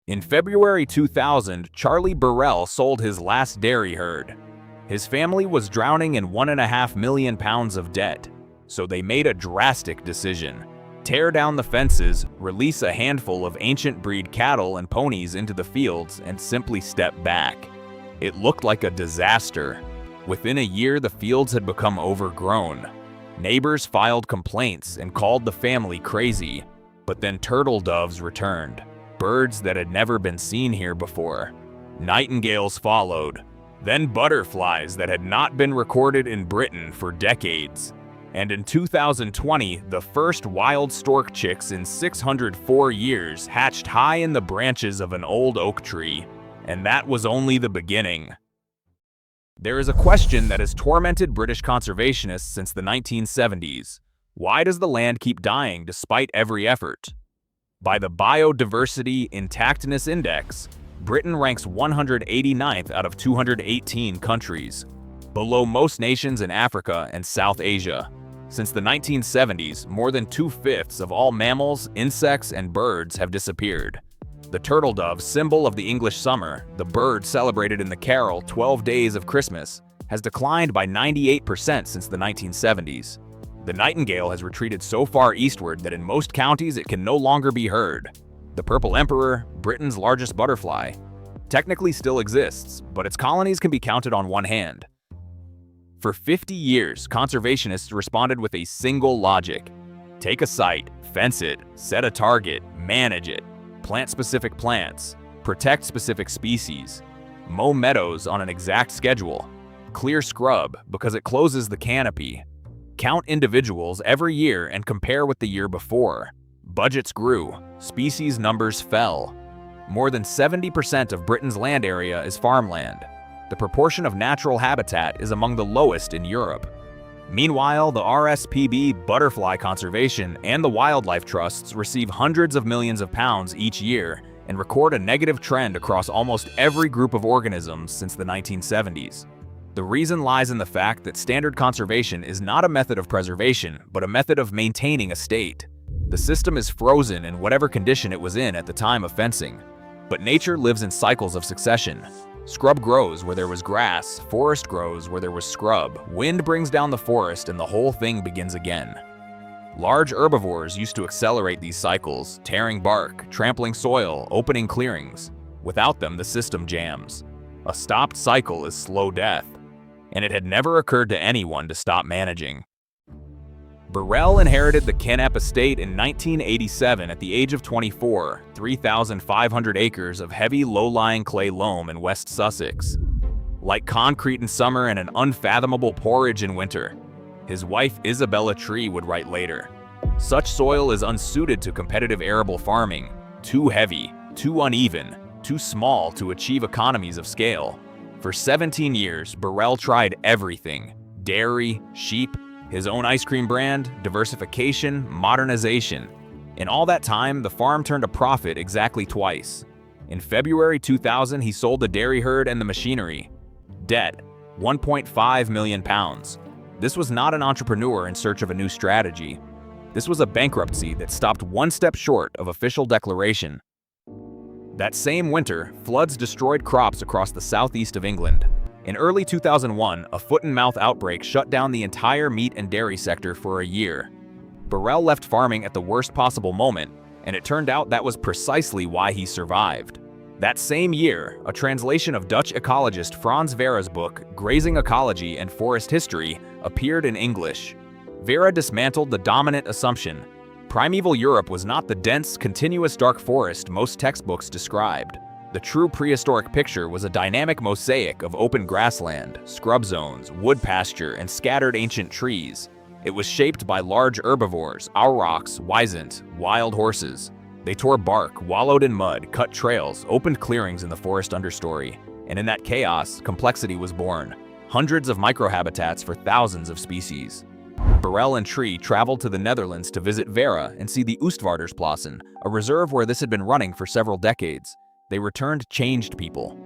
In February 2000, Charlie Burrell sold his last dairy herd. His family was drowning in £1.5 million of debt, so they made a drastic decision. Tear down the fences, release a handful of ancient breed cattle and ponies into the fields, and simply step back. It looked like a disaster. Within a year, the fields had become overgrown. Neighbors filed complaints and called the family crazy, but then turtle doves returned, birds that had never been seen here before. Nightingales followed, then butterflies that had not been recorded in Britain for decades. And in 2020, the first wild stork chicks in 604 years hatched high in the branches of an old oak tree. And that was only the beginning. There is a question that has tormented British conservationists since the 1970s. Why does the land keep dying despite every effort? By the Biodiversity Intactness Index, Britain ranks 189th out of 218 countries, below most nations in Africa and South Asia. Since the 1970s, more than 2/5 of all mammals, insects, and birds have disappeared. The turtle dove, symbol of the English summer, the bird celebrated in the carol 12 Days of Christmas, has declined by 98% since the 1970s. The nightingale has retreated so far eastward that in most counties it can no longer be heard. The purple emperor, Britain's largest butterfly, technically still exists, but its colonies can be counted on one hand. For 50 years, conservationists responded with a single logic. Take a site, fence it, set a target, manage it. Plant specific plants, protect specific species, mow meadows on an exact schedule, clear scrub because it closes the canopy, count individuals every year and compare with the year before. Budgets grew, species numbers fell. More than 70% of Britain's land area is farmland. The proportion of natural habitat is among the lowest in Europe. Meanwhile, the RSPB, Butterfly Conservation, and the wildlife trusts receive hundreds of millions of pounds each year and record a negative trend across almost every group of organisms since the 1970s. The reason lies in the fact that standard conservation is not a method of preservation, but a method of maintaining a state. The system is frozen in whatever condition it was in at the time of fencing. But nature lives in cycles of succession. Scrub grows where there was grass, forest grows where there was scrub, wind brings down the forest, and the whole thing begins again. Large herbivores used to accelerate these cycles, tearing bark, trampling soil, opening clearings. Without them, the system jams. A stopped cycle is slow death, and it had never occurred to anyone to stop managing. Burrell inherited the Knepp Estate in 1987 at the age of 24, 3,500 acres of heavy low-lying clay loam in West Sussex. Like concrete in summer and an unfathomable porridge in winter, his wife Isabella Tree would write later. Such soil is unsuited to competitive arable farming, too heavy, too uneven, too small to achieve economies of scale. For 17 years, Burrell tried everything: dairy, sheep, his own ice cream brand, diversification, modernization. In all that time, the farm turned a profit exactly twice. In February 2000, he sold the dairy herd and the machinery. Debt, £1.5 million. This was not an entrepreneur in search of a new strategy. This was a bankruptcy that stopped one step short of official declaration. That same winter, floods destroyed crops across the southeast of England. In early 2001, a foot-and-mouth outbreak shut down the entire meat and dairy sector for a year. Burrell left farming at the worst possible moment, and it turned out that was precisely why he survived. That same year, a translation of Dutch ecologist Frans Vera's book, Grazing Ecology and Forest History, appeared in English. Vera dismantled the dominant assumption. Primeval Europe was not the dense, continuous dark forest most textbooks described. The true prehistoric picture was a dynamic mosaic of open grassland, scrub zones, wood pasture, and scattered ancient trees. It was shaped by large herbivores, aurochs, wisent, wild horses. They tore bark, wallowed in mud, cut trails, opened clearings in the forest understory. And in that chaos, complexity was born. Hundreds of microhabitats for thousands of species. Burrell and Tree traveled to the Netherlands to visit Vera and see the Oostvaardersplassen, a reserve where this had been running for several decades. They returned changed people.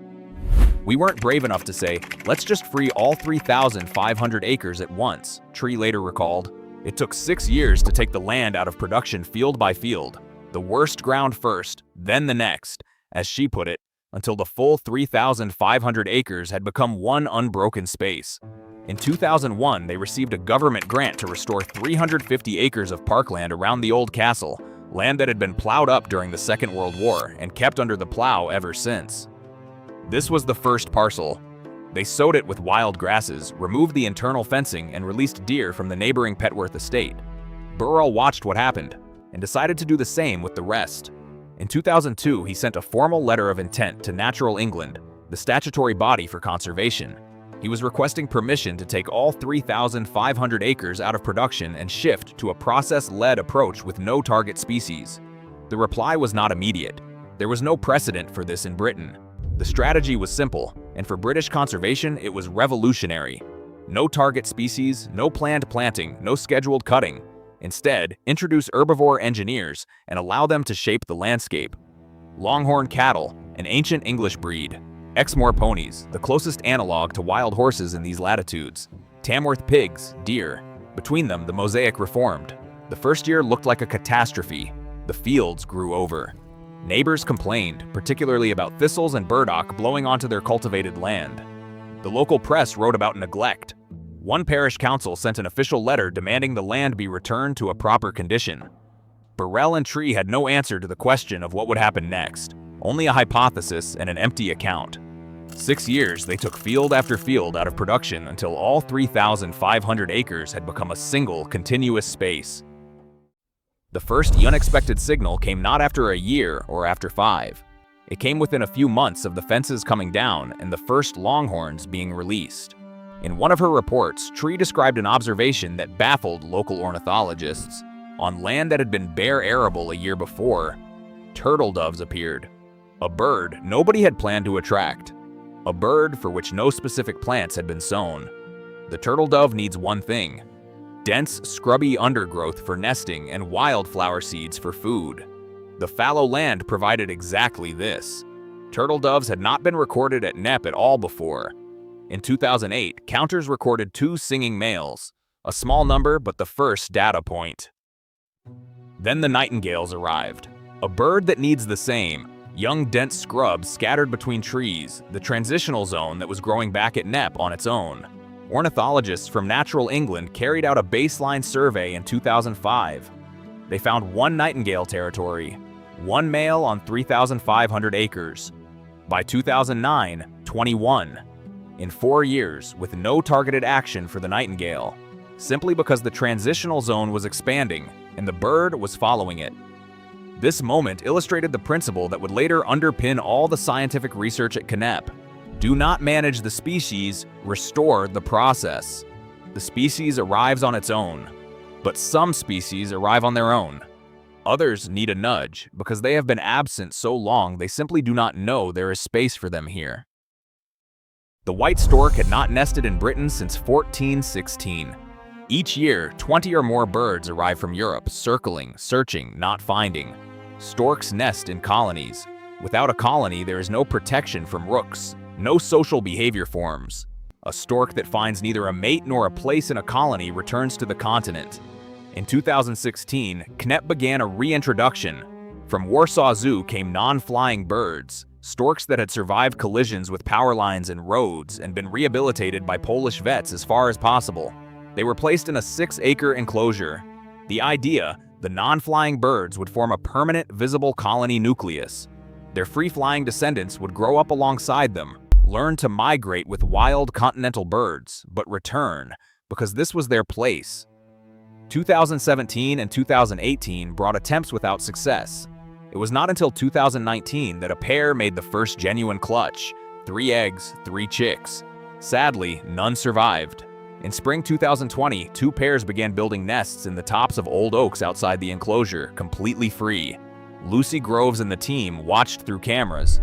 We weren't brave enough to say, let's just free all 3,500 acres at once, Tree later recalled. It took 6 years to take the land out of production field by field, the worst ground first, then the next, as she put it, until the full 3,500 acres had become one unbroken space. In 2001, they received a government grant to restore 350 acres of parkland around the old castle, land that had been plowed up during the Second World War and kept under the plow ever since. This was the first parcel. They sowed it with wild grasses, removed the internal fencing, and released deer from the neighboring Petworth estate. Burrell watched what happened and decided to do the same with the rest. In 2002, he sent a formal letter of intent to Natural England, the statutory body for conservation. He was requesting permission to take all 3,500 acres out of production and shift to a process-led approach with no target species. The reply was not immediate. There was no precedent for this in Britain. The strategy was simple, and for British conservation, it was revolutionary. No target species, no planned planting, no scheduled cutting. Instead, introduce herbivore engineers and allow them to shape the landscape. Longhorn cattle, an ancient English breed. Exmoor ponies, the closest analog to wild horses in these latitudes. Tamworth pigs, deer. Between them, the mosaic reformed. The first year looked like a catastrophe. The fields grew over. Neighbors complained, particularly about thistles and burdock blowing onto their cultivated land. The local press wrote about neglect. One parish council sent an official letter demanding the land be returned to a proper condition. Burrell and Tree had no answer to the question of what would happen next, only a hypothesis and an empty account. 6 years, they took field after field out of production until all 3,500 acres had become a single, continuous space. The first unexpected signal came not after a year or after 5. It came within a few months of the fences coming down and the first longhorns being released. In one of her reports, Tree described an observation that baffled local ornithologists. On land that had been bare arable a year before, turtle doves appeared. A bird nobody had planned to attract. A bird for which no specific plants had been sown. The turtle dove needs one thing: dense, scrubby undergrowth for nesting and wildflower seeds for food. The fallow land provided exactly this. Turtle doves had not been recorded at Knepp at all before. In 2008, counters recorded 2 singing males, a small number but the first data point. Then the nightingales arrived, a bird that needs the same, young dense scrubs scattered between trees, the transitional zone that was growing back at Knepp on its own. Ornithologists from Natural England carried out a baseline survey in 2005. They found 1 nightingale territory, 1 male on 3,500 acres. By 2009, 21. In 4 years, with no targeted action for the nightingale, simply because the transitional zone was expanding and the bird was following it. This moment illustrated the principle that would later underpin all the scientific research at Knepp. Do not manage the species, restore the process. The species arrives on its own, but some species arrive on their own. Others need a nudge because they have been absent so long they simply do not know there is space for them here. The white stork had not nested in Britain since 1416. Each year, 20 or more birds arrive from Europe, circling, searching, not finding. Storks nest in colonies. Without a colony, there is no protection from rooks, no social behavior forms. A stork that finds neither a mate nor a place in a colony returns to the continent. In 2016, Knepp began a reintroduction. From Warsaw Zoo came non-flying birds, storks that had survived collisions with power lines and roads and been rehabilitated by Polish vets as far as possible. They were placed in a 6-acre enclosure. The idea, the non-flying birds would form a permanent visible colony nucleus. Their free-flying descendants would grow up alongside them, learn to migrate with wild continental birds, but return, because this was their place. 2017 and 2018 brought attempts without success. It was not until 2019 that a pair made the first genuine clutch, 3 eggs, 3 chicks. Sadly, none survived. In spring 2020, 2 pairs began building nests in the tops of old oaks outside the enclosure, completely free. Lucy Groves and the team watched through cameras.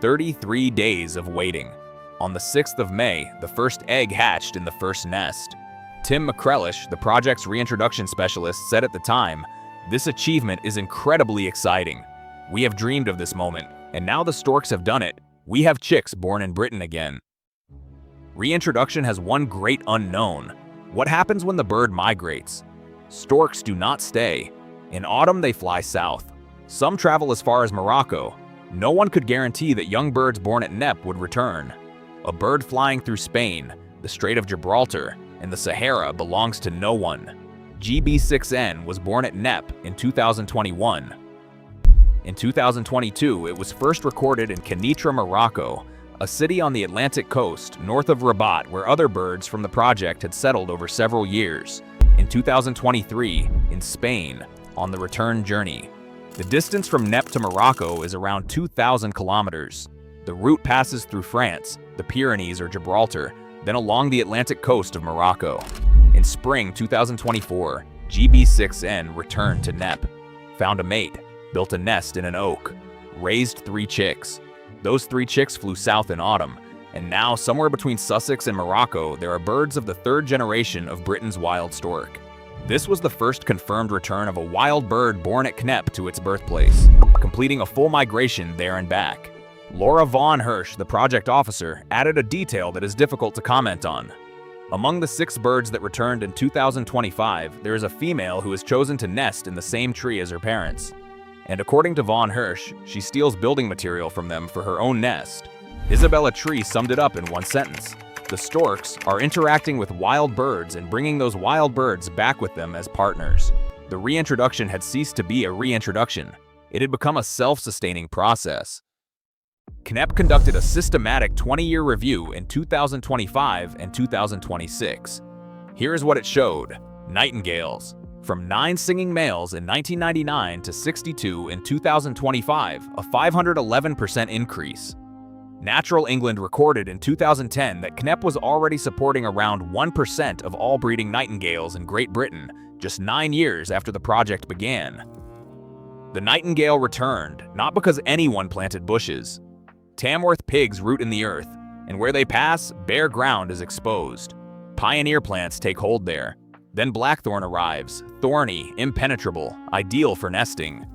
33 days of waiting. On the 6th of May, the first egg hatched in the first nest. Tim McCrellish, the project's reintroduction specialist, said at the time, "This achievement is incredibly exciting. We have dreamed of this moment, and now the storks have done it. We have chicks born in Britain again." Reintroduction has one great unknown. What happens when the bird migrates? Storks do not stay. In autumn, they fly south. Some travel as far as Morocco. No one could guarantee that young birds born at Knepp would return. A bird flying through Spain, the Strait of Gibraltar, and the Sahara belongs to no one. GB6N was born at Knepp in 2021. In 2022, it was first recorded in Kenitra, Morocco, a city on the Atlantic coast north of Rabat where other birds from the project had settled over several years. In 2023, in Spain, on the return journey. The distance from Knepp to Morocco is around 2,000 kilometers. The route passes through France, the Pyrenees or Gibraltar, then along the Atlantic coast of Morocco. In spring 2024, GB6N returned to Knepp, found a mate, built a nest in an oak, raised 3 chicks. Those 3 chicks flew south in autumn, and now somewhere between Sussex and Morocco there are birds of the 3rd generation of Britain's wild stork. This was the first confirmed return of a wild bird born at Knepp to its birthplace, completing a full migration there and back. Laura Von Hirsch, the project officer, added a detail that is difficult to comment on. Among the 6 birds that returned in 2025, there is a female who has chosen to nest in the same tree as her parents. And according to Von Hirsch, she steals building material from them for her own nest. Isabella Tree summed it up in one sentence. The storks are interacting with wild birds and bringing those wild birds back with them as partners. The reintroduction had ceased to be a reintroduction. It had become a self-sustaining process. Knepp conducted a systematic 20-year review in 2025 and 2026. Here is what it showed. Nightingales. From 9 singing males in 1999 to 62 in 2025, a 511% increase. Natural England recorded in 2010 that Knepp was already supporting around 1% of all breeding nightingales in Great Britain, just 9 years after the project began. The nightingale returned, not because anyone planted bushes. Tamworth pigs root in the earth, and where they pass, bare ground is exposed. Pioneer plants take hold there. Then blackthorn arrives, thorny, impenetrable, ideal for nesting.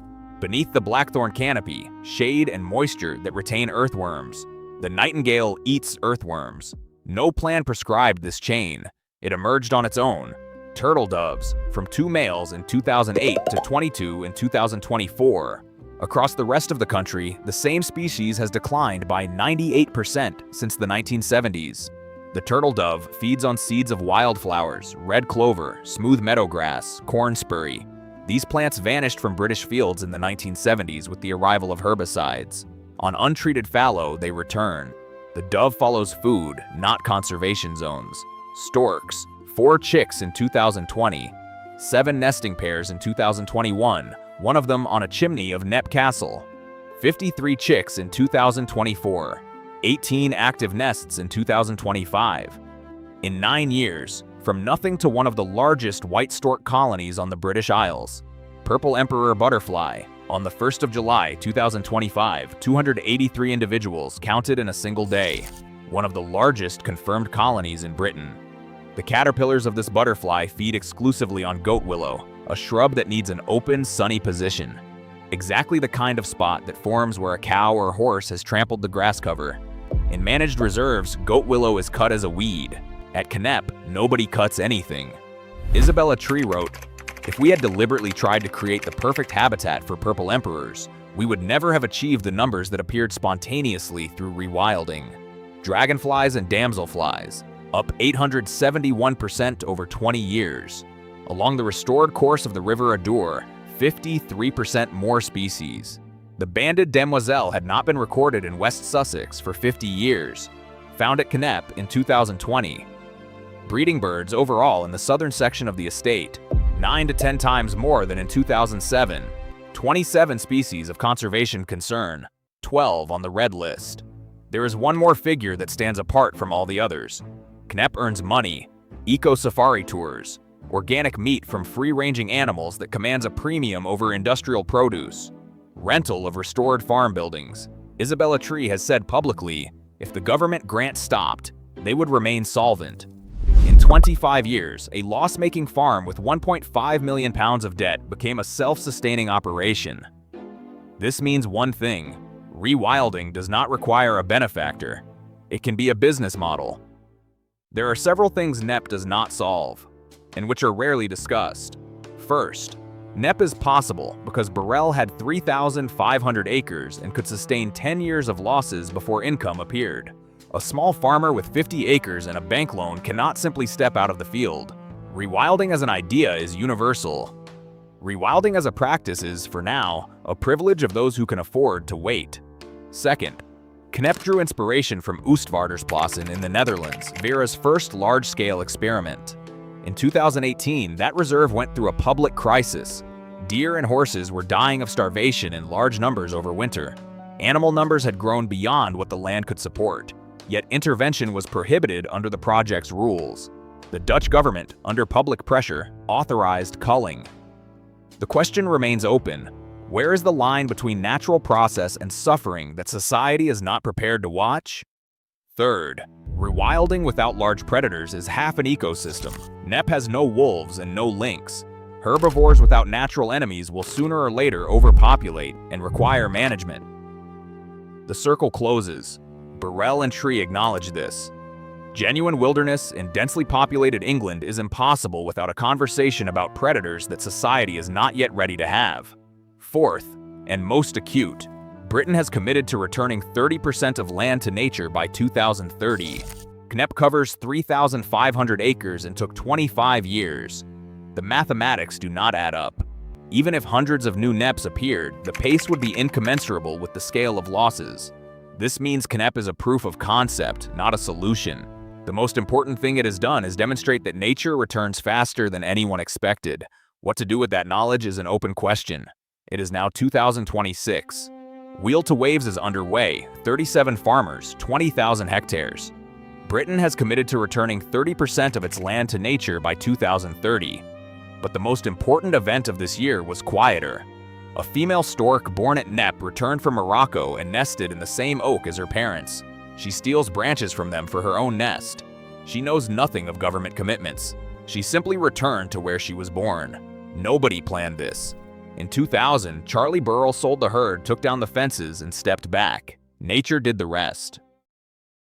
Beneath the blackthorn canopy, shade and moisture that retain earthworms. The nightingale eats earthworms. No plan prescribed this chain. It emerged on its own. Turtle doves, from 2 males in 2008 to 22 in 2024. Across the rest of the country, the same species has declined by 98% since the 1970s. The turtle dove feeds on seeds of wildflowers, red clover, smooth meadowgrass, cornspurry. These plants vanished from British fields in the 1970s with the arrival of herbicides. On untreated fallow, they return. The dove follows food, not conservation zones. Storks, 4 chicks in 2020, 7 nesting pairs in 2021, one of them on a chimney of Knepp Castle. 53 chicks in 2024. 18 active nests in 2025. In 9 years, from nothing to one of the largest white stork colonies on the British Isles. Purple Emperor butterfly. On the 1st of July 2025, 283 individuals counted in a single day. One of the largest confirmed colonies in Britain. The caterpillars of this butterfly feed exclusively on goat willow, a shrub that needs an open, sunny position. Exactly the kind of spot that forms where a cow or horse has trampled the grass cover. In managed reserves, goat willow is cut as a weed. At Knepp, nobody cuts anything. Isabella Tree wrote, "If we had deliberately tried to create the perfect habitat for purple emperors, we would never have achieved the numbers that appeared spontaneously through rewilding. Dragonflies and damselflies, up 871% over 20 years. Along the restored course of the River Adour, 53% more species. The banded demoiselle had not been recorded in West Sussex for 50 years, found at Knepp in 2020. Breeding birds overall in the southern section of the estate, 9 to 10 times more than in 2007. 27 species of conservation concern, 12 on the red list. There is one more figure that stands apart from all the others. Knepp earns money, eco-safari tours, organic meat from free-ranging animals that commands a premium over industrial produce, rental of restored farm buildings. Isabella Tree has said publicly, if the government grant stopped, they would remain solvent. In 25 years, a loss-making farm with £1.5 million of debt became a self-sustaining operation. This means one thing: rewilding does not require a benefactor. It can be a business model. There are several things Knepp does not solve, and which are rarely discussed. First, Knepp is possible because Burrell had 3,500 acres and could sustain 10 years of losses before income appeared. A small farmer with 50 acres and a bank loan cannot simply step out of the field. Rewilding as an idea is universal. Rewilding as a practice is, for now, a privilege of those who can afford to wait. Second, Knepp drew inspiration from Oostvaardersplassen in the Netherlands, Vera's first large-scale experiment. In 2018, that reserve went through a public crisis. Deer and horses were dying of starvation in large numbers over winter. Animal numbers had grown beyond what the land could support, yet intervention was prohibited under the project's rules. The Dutch government, under public pressure, authorized culling. The question remains open. Where is the line between natural process and suffering that society is not prepared to watch? Third, rewilding without large predators is half an ecosystem. Knepp has no wolves and no lynx. Herbivores without natural enemies will sooner or later overpopulate and require management. The circle closes. Burrell and Tree acknowledge this. Genuine wilderness in densely populated England is impossible without a conversation about predators that society is not yet ready to have. Fourth, and most acute, Britain has committed to returning 30% of land to nature by 2030. Knepp covers 3,500 acres and took 25 years. The mathematics do not add up. Even if hundreds of new Knepps appeared, the pace would be incommensurable with the scale of losses. This means Knepp is a proof of concept, not a solution. The most important thing it has done is demonstrate that nature returns faster than anyone expected. What to do with that knowledge is an open question. It is now 2026. Wheel to Waves is underway, 37 farmers, 20,000 hectares. Britain has committed to returning 30% of its land to nature by 2030. But the most important event of this year was quieter. A female stork born at Knepp returned from Morocco and nested in the same oak as her parents. She steals branches from them for her own nest. She knows nothing of government commitments. She simply returned to where she was born. Nobody planned this. In 2000, Charlie Burrell sold the herd, took down the fences, and stepped back. Nature did the rest.